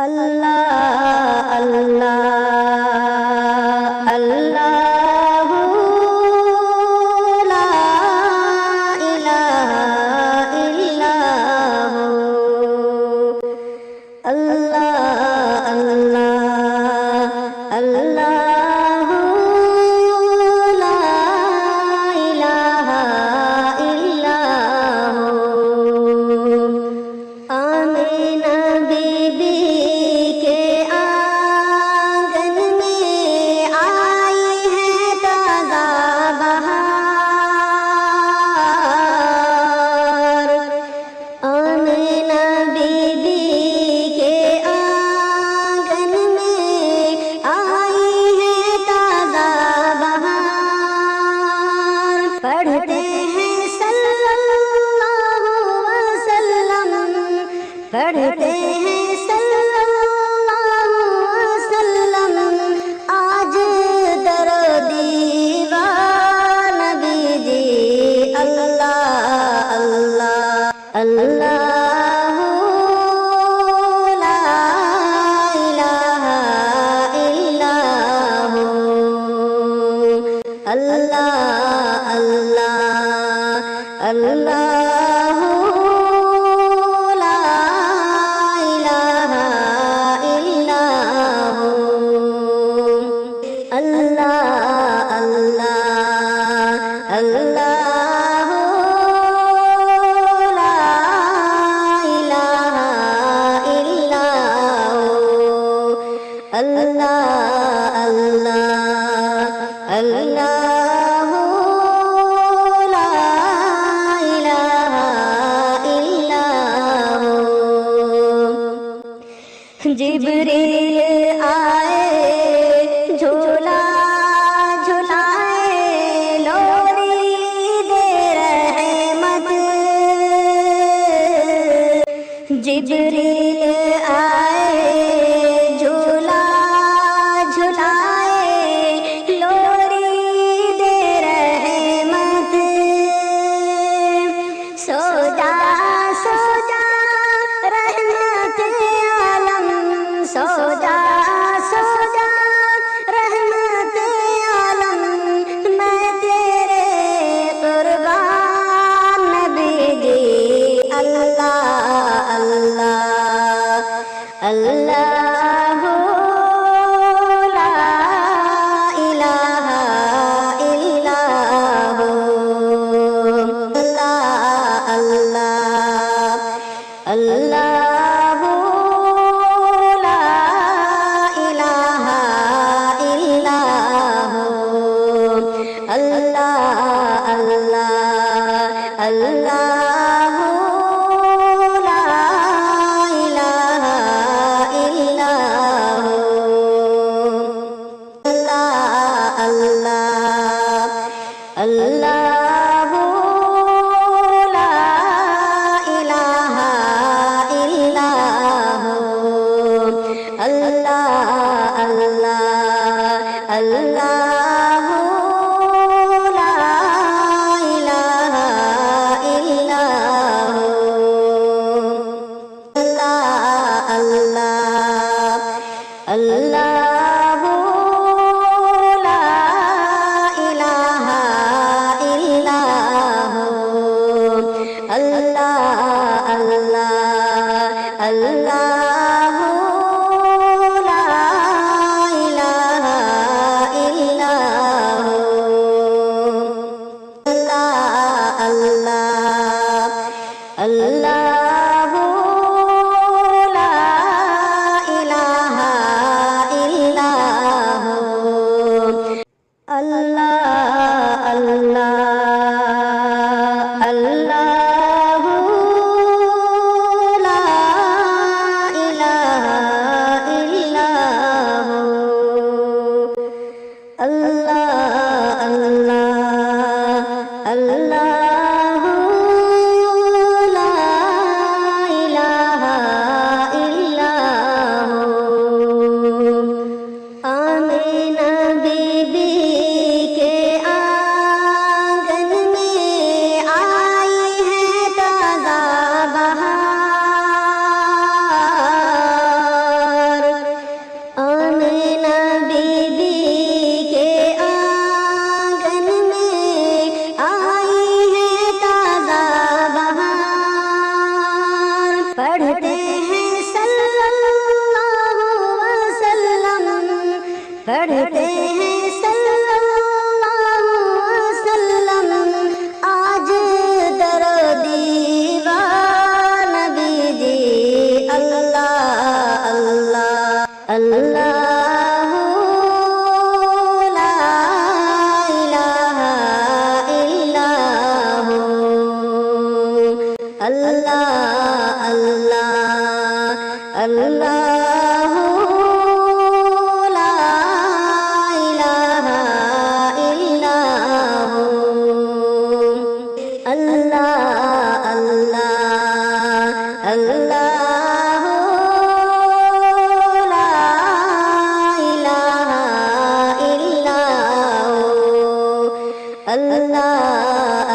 اللہ اللہ اللہ لا الہ الا اللہ اللہ اللہ لا الہ الا آمینہ بی بی کے آنگن میں آئی ہے تازہ بہار آمینہ بی بی کے آنگن میں آئی ہے تازہ بہار پڑھتے ہیں صلی اللہ وسلم پڑھتے ہیں صلی اللہ وسلم آج در و دیوار نبی جی اللہ اللہ اللہ لا الہ الا اللہ اللہ اللہ لا الہ الا اللہ اللہ اللہ لا الہ الا اللہ اللہ اللہ لا الہ الا جبریل آئے جھولا جھلائے لوری دے رحمت جبریل آئے جھولا جھلائے لوری دے رحمت سو جا رحمت عالم سو جا رحمت عالم میں تیرے قربان نبی جی اللہ اللہ اللہ لا الہ الا اللہ اللہ لا الہ الا اللہ اللہ اللہ لا الہ الا اللہ اللہ لا الہ الا اللہ اللہ اللہ لا الہ الا اللہ اللہ لا الہ الا اللہ اللہ اللہ لا الہ الا اللہ اللہ لا الہ الا अल्लाह ला इलाहा इल्लल्लाह अल्लाह अल्लाह अल्लाह ला इलाहा इल्लल्लाह अल्लाह अल्लाह अल्लाह ला इलाहा इल्लल्लाह अल्लाह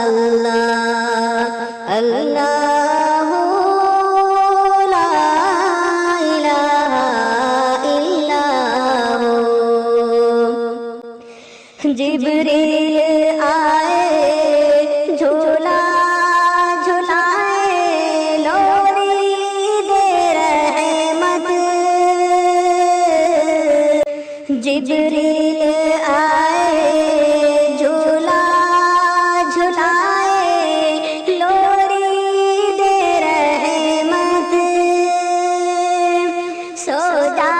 अल्लाह अल्लाह ला इलाहा इल्लल्लाह जिब्रील आए झूला झुलाए लोरी दे रहमत जिब्रील आए झूला झुलाए लोरी दे रहमत सो जा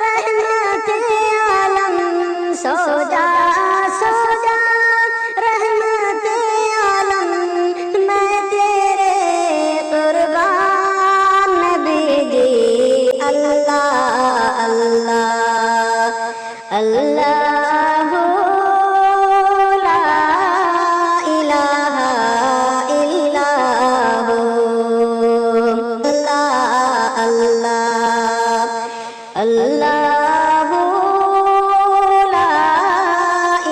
रहमत आलम सो जा रहमत आलम मैं तेरे कुर्बान नबी जी अल्लाह अल्लाह अल्लाह ला इलाहा इल्लल्लाह अल्लाह अल्लाह ला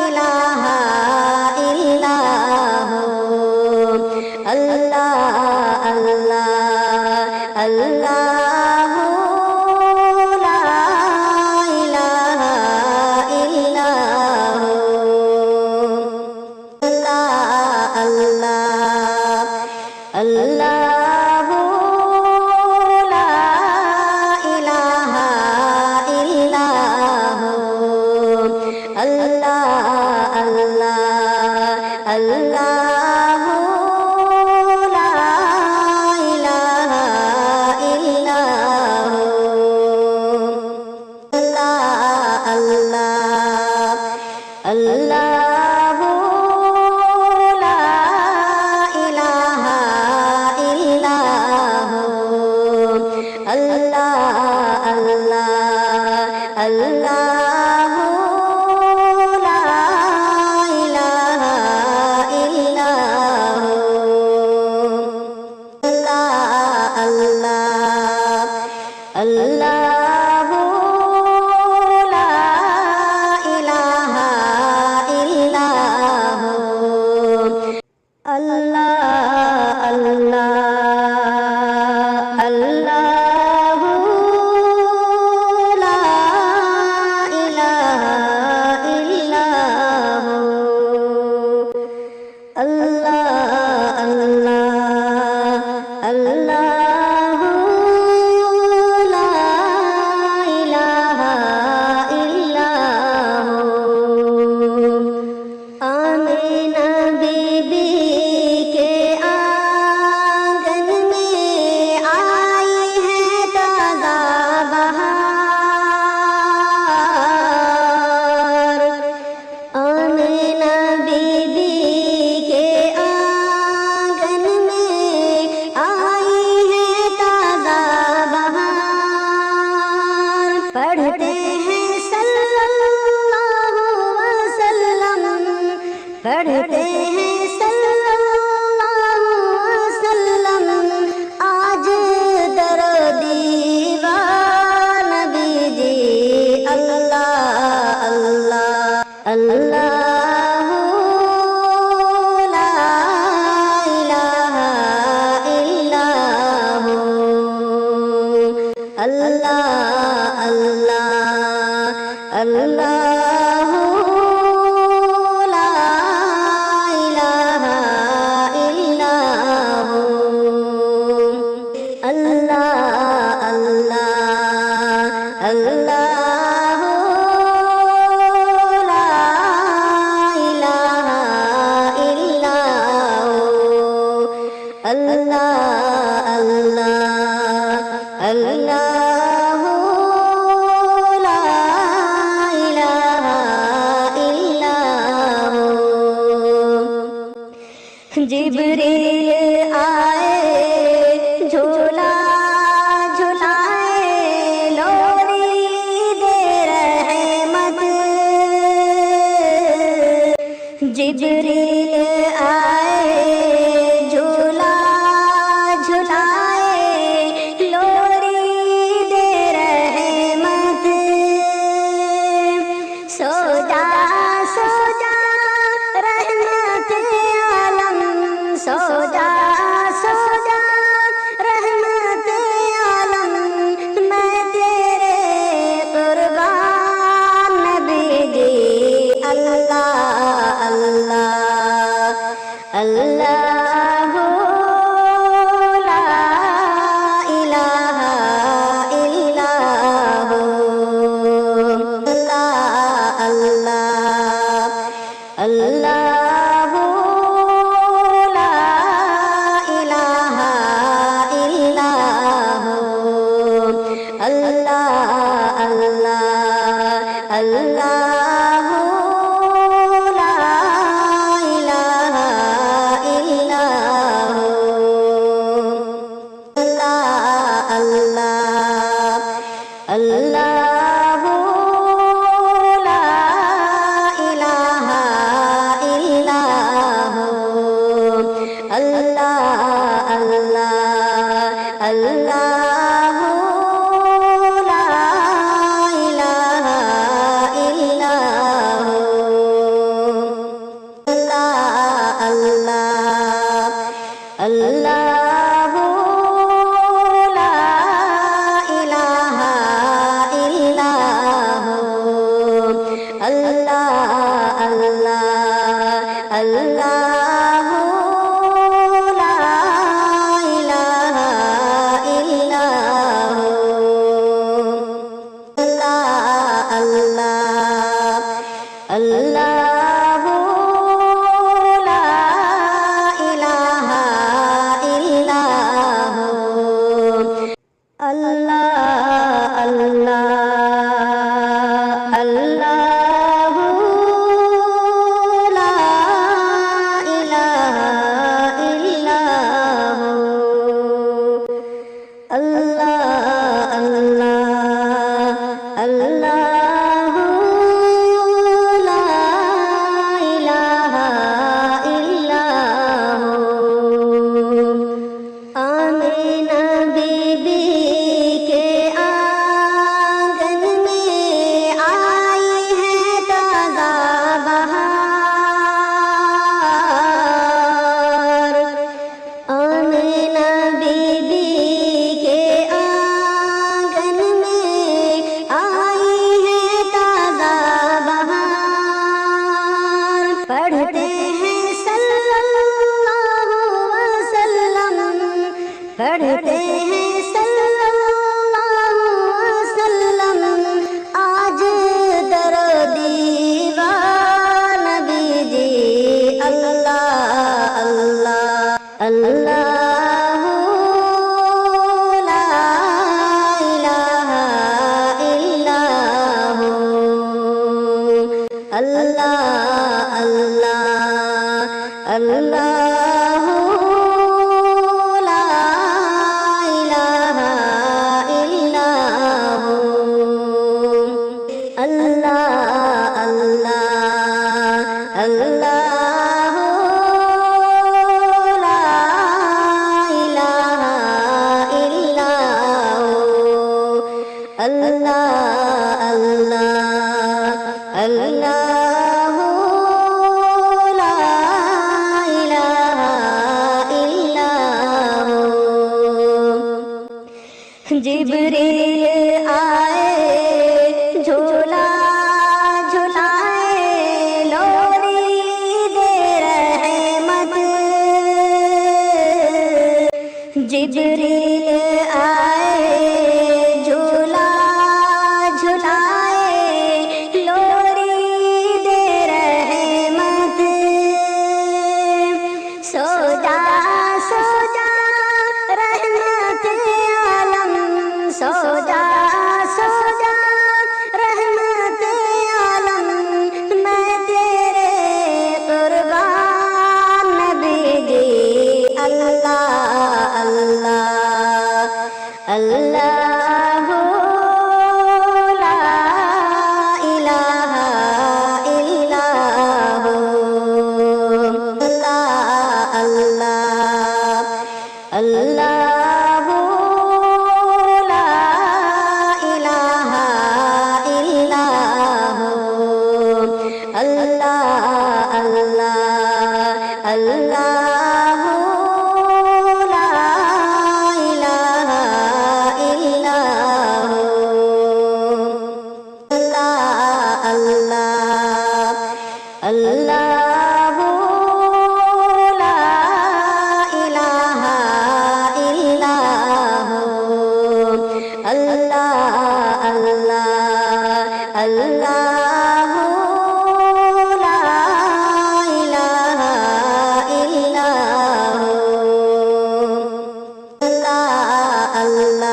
इलाहा इल्लल्लाह अल्लाह अल्लाह अल्लाह ला इलाहा इल्लल्लाह अल्लाह अल्लाह ला इलाहा इल्लल्लाह अल्लाह अल्लाह अल्लाह ला इलाहा इल्लल्लाह अल्लाह अल्लाह ला इलाहा इल्लल्लाह अल्लाह अल्लाह अल्लाह ला इलाहा इल्लल्लाह अल्लाह अल्लाह ला इलाहा इल्लल्लाह अल्लाह अल्लाह अल्लाह ला इलाहा इल्लल्लाह अल्लाह अल्लाह अल्लाह ला इलाहा इल्लल्लाह आमीना बीबी के आंगन में आई है ताज़ा बहार आमीना बीबी के आंगन में आई है ताज़ा बहार पढ़ते हैं सल्लल्लाहु वसल्लम पढ़ते हैं सल्लल्लाहु वसल्लम आज दरो दीवान नबी जी अल्लाह अल्लाह अल्लाह ला इलाहा इल्लल्लाह अल्लाह अल्लाह अल्लाह ला इलाहा इल्लल्लाह अल्लाह अल्लाह अल्लाह ला इलाहा इल्लल्लाह अल्लाह अल्लाह अल्लाह अल्लाहु ला इलाहा इल्लल्लाहु अल्लाह अल्लाह अल्लाहु ला इलाहा इल्लल्लाहु अल्लाह अल्लाह अल्लाहु ला इलाहा इल्लल्लाहु अल्लाह अल्लाहु ला इलाहा इल्लल्लाहु अल्लाह अल्लाह अल्लाहु ला इलाहा इल्लल्लाहु अल्लाह अल्लाहु ला इलाहा इल्लल्लाहु अल्लाह अल्लाह अल्लाहु ला इलाहा इल्लल्लाहु अल्लाह अल्लाह अल्लाहु ला इलाहा इल्लल्लाहु आमीना बीबी के आंगन में आई है ताज़ा बहार आमीना बीबी के आंगन में आई है ताज़ा बहार पढ़ते हैं सल्लल्लाहु वसल्लम पढ़ते हैं सल्लल्लाहु वसल्लम आज दरो दीवान नबी जी अल्लाह अल्लाह अल्लाहु ला इलाहा इल्लल्लाहु अल्लाह अल्लाह अल्लाहु ला इलाहा इल्लल्लाहु अल्लाह अल्लाह अल्लाहु ला इलाहा इल्लल्लाहु अल्लाह अल्लाह अल्लाहु ला इलाहा इल्लल्लाहु जिब्रील आए झूला झुलाए लोरी दे रहमत जिब्रील आए झूला झुलाए लोरी दे रहमत सो जा रहमत आलम सो जा रहमत आलम मैं तेरे कुर्बान नबी जी अल्लाह अल्लाह अल्लाहु ला इलाहा इल्लल्लाहु अल्लाह अल्लाह अल्लाहु ला इलाहा इल्लल्लाहु अल्लाह अल्लाह अल्लाहु ला इलाहा इल्लल्लाहु अल्लाह अल्लाह अल्लाहु ला इलाहा इल्लल्लाहु अल्लाह अल्लाह अल्लाहु ला इलाहा इल्लल्लाहु अल्लाह अल्लाह अल्लाहु ला इलाहा इल्लल्लाहु अल्लाह अल्लाह अल्लाहु ला इलाहा इल्लल्लाहु अल्लाह अल्लाह अल्लाहु ला इलाहा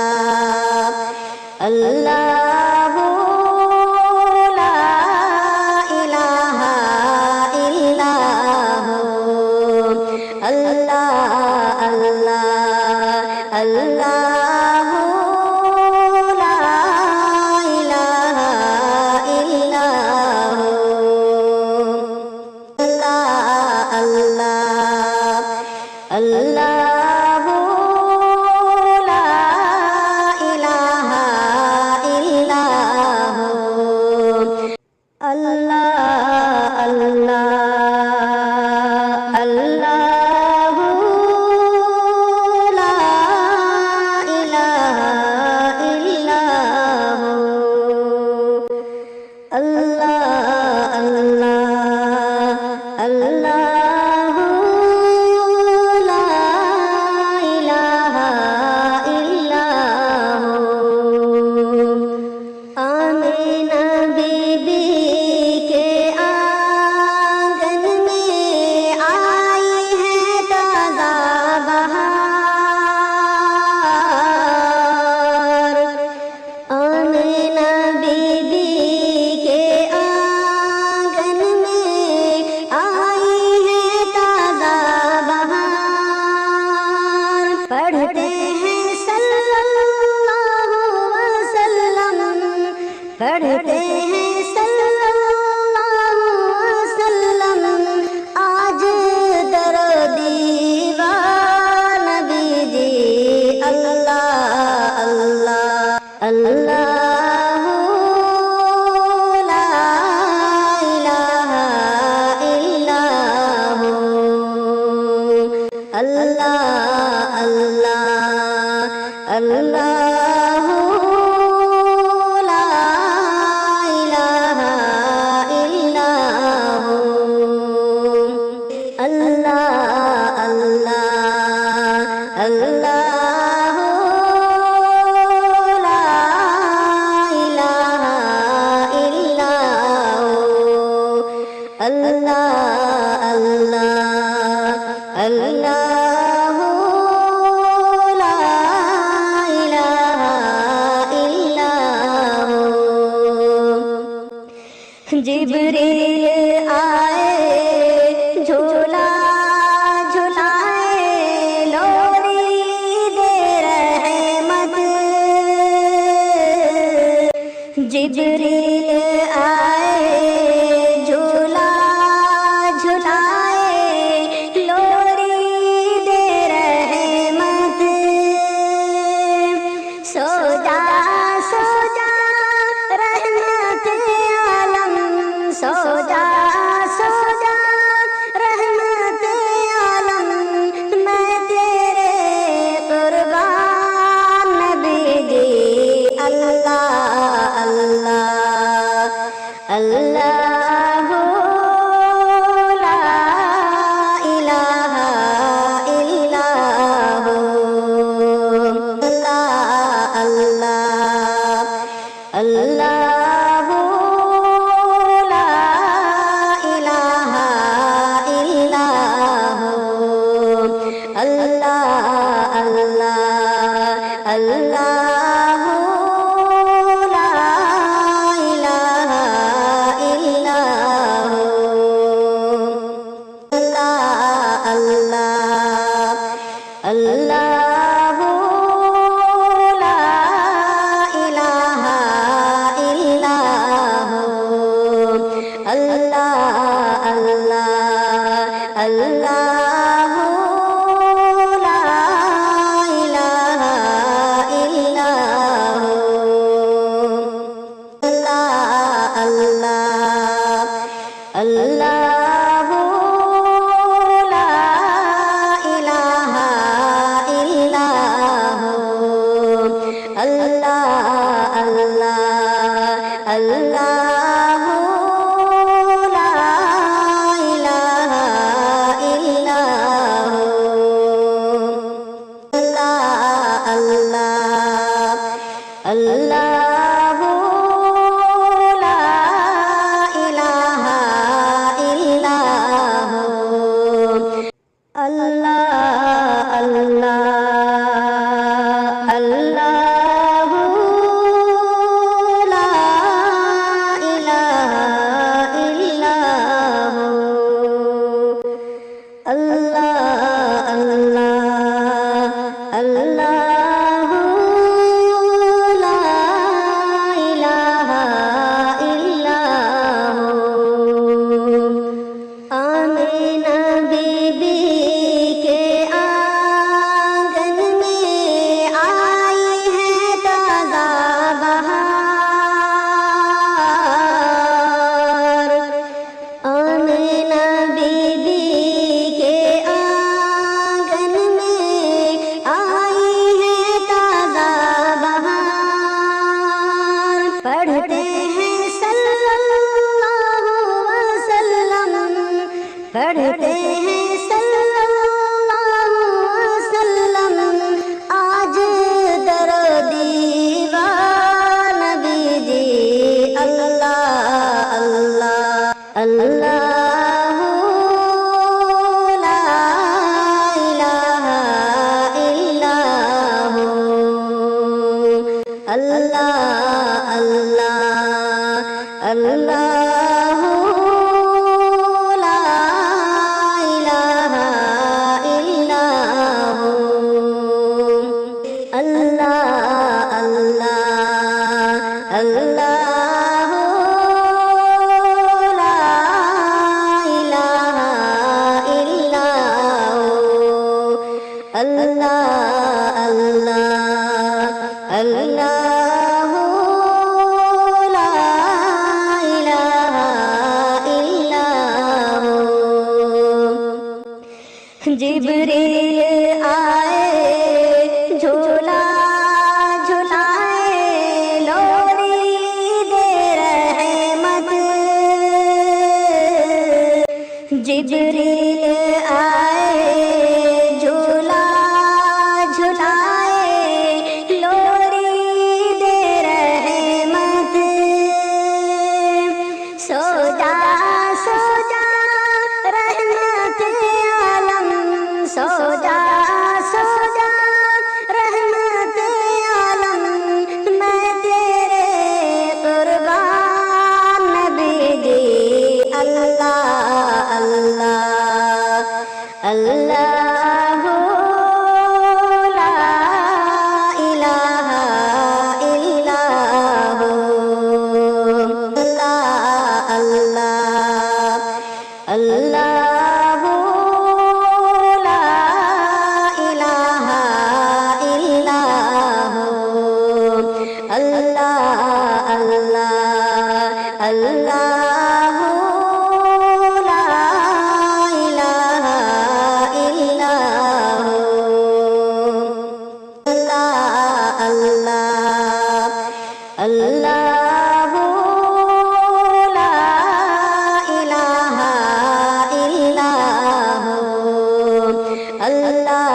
इल्लल्लाहु अल्लाह अल्लाह ला इलाहा इल्लल्लाह अल्लाह अल्लाह अल्लाह ला इलाहा इल्लल्लाह अल्लाह अल्लाह अल्लाह ला इलाहा इल्लल्लाह अल्लाह अल्लाह अल्लाह ला इलाहा इल्लल्लाह जिब्रील आए झूला झुलाए लोरी दे रहमत जिब्रील आए झूला झुलाए लोरी दे रहमत सो जा रहमत आलम सो जा रहमत आलम मैं तेरे कुर्बान नबी जी अल्लाह अल्लाह अल्लाह ला इलाहा इल्लल्लाह अल्लाह अल्लाह ला इलाहा इल्लल्लाह अल्लाह अल्लाह अल्लाह ला इलाहा इल्लल्लाह अल्लाह अल्लाह ला इलाहा इल्लल्लाह अल्लाह अल्लाह अल्लाह ला इलाहा इल्लल्लाह अल्लाह अल्लाह ला इलाहा इल्लल्लाह अल्लाह अल्लाह अल्लाह ला इलाहा इल्लल्लाह अल्लाह अल्लाह ला इलाहा इल्लल्लाह अल्लाह अल्लाह अल्लाह ला इलाहा इल्लल्लाह अल्लाह अल्लाह अल्लाह ला इलाहा इल्लल्लाह आमीना बीबी के आंगन में आई है ताज़ा बहार आमीना बीबी के आंगन में आई है ताज़ा बहार पढ़ते हैं सल्लल्लाहु वसल्लम पढ़ते हैं सल्लल्लाहु वसल्लम आज दरो दीवान नबी जी अल्लाह अल्लाह अल्लाह ला इलाहा इल्लल्लाह अल्लाह अल्लाह अल्लाह ला इलाहा इल्लल्लाह अल्लाह अल्लाह अल्लाह ला इलाहा इल्लल्लाह अल्लाह अल्लाह अल्लाह अल्लाह अल्लाह अल्लाह ला इलाहा इल्लल्लाह अल्लाह अल्लाह अल्लाह ला इलाहा इल्लल्लाह अल्लाह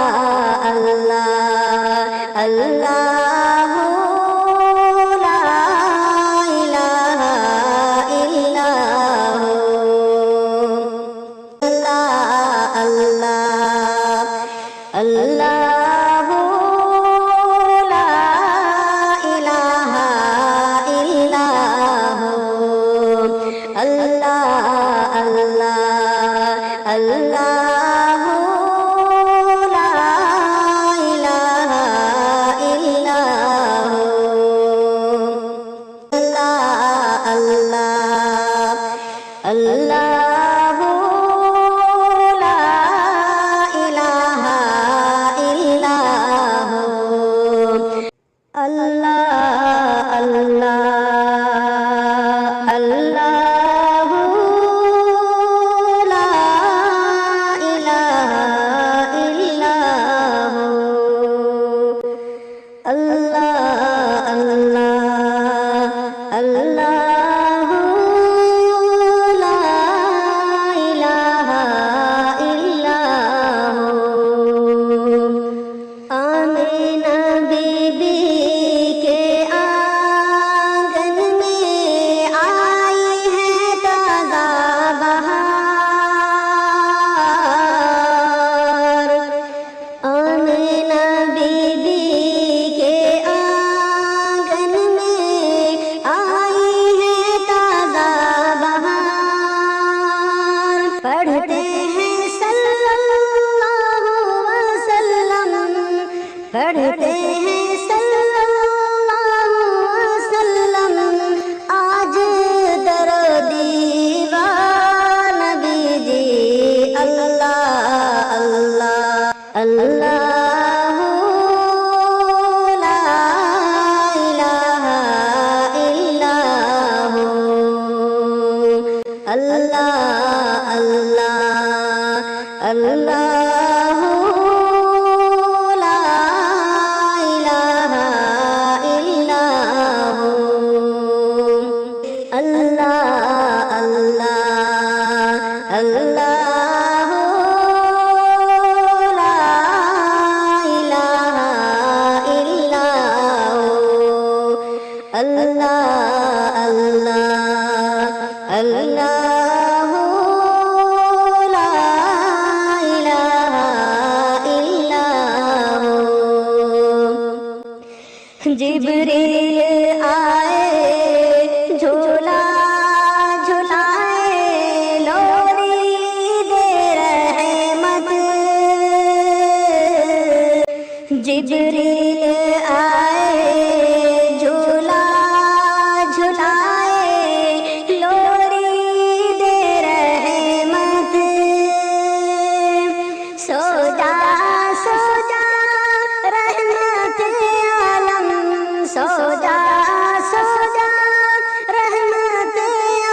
अल्लाह अल्लाह ला इलाहा इल्लल्लाह अल्लाह अल्लाह अल्लाह ला इलाहा इल्लल्लाह अल्लाह अल्लाह अल्लाह ला इलाहा इल्लल्लाह अल्लाह अल्लाह अल्लाह ला इलाहा इल्लल्लाह अल्लाह अल्लाह अल्लाह ला इलाहा इल्लल्लाह अल्लाह अल्लाह अल्लाह ला इलाहा इल्लल्लाह आमीना बीबी के आंगन में आई है ताज़ा बहार आमीना बीबी के आंगन में आई है ताज़ा बहार पढ़ते हैं सल्लल्लाहु वसल्लम पढ़ते हैं सल्लल्लाहु वसल्लम आज दरो दीवान नबी जी अल्लाह अल्लाह अल्लाह ला इलाहा इल्लल्लाह अल्लाह अल्लाह अल्लाह ला इलाहा इल्लल्लाह अल्लाह अल्लाह अल्लाह ला इलाहा इल्लल्लाह अल्लाह अल्लाह अल्लाह ला इलाहा इल्लल्लाह जिब्रील आए झूला झुलाए लोरी दे रहमत जिब्रील आए झूला झुलाए लोरी दे रहमत सो जा रहमत आलम सो जा रहमत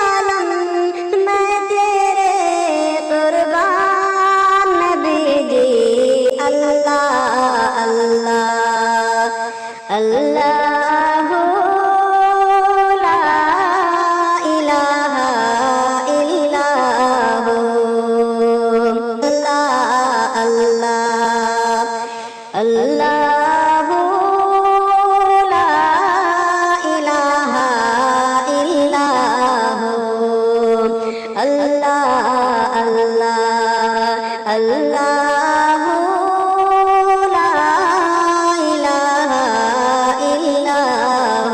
आलम मैं तेरे कुर्बान नबी जी अल्लाह अल्लाह अल्लाह ला इलाहा इल्लल्लाह अल्लाह अल्लाह अल्लाह ला इलाहा इल्लल्लाह अल्लाह अल्लाह अल्लाह ला इलाहा इल्लल्लाह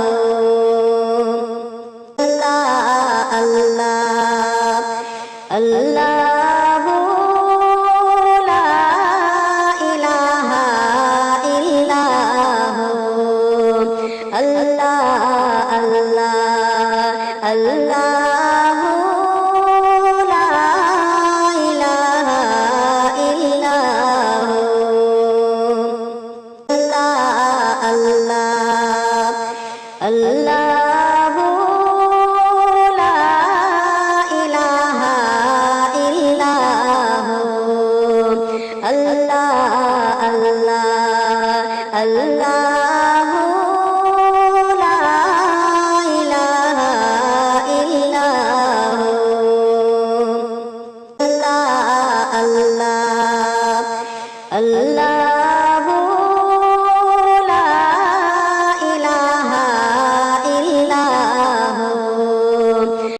अल्लाह अल्लाह अल्लाह ला इलाहा इल्लल्लाह अल्लाह अल्लाह अल्लाह ला इलाहा इल्लल्लाह अल्लाह अल्लाह আল্লাহু লা ইলাহা ইল্লাহু আল্লাহ আল্লাহ আল্লাহু লা ইলাহা ইল্লাহু আল্লাহ আল্লাহ আল্লাহ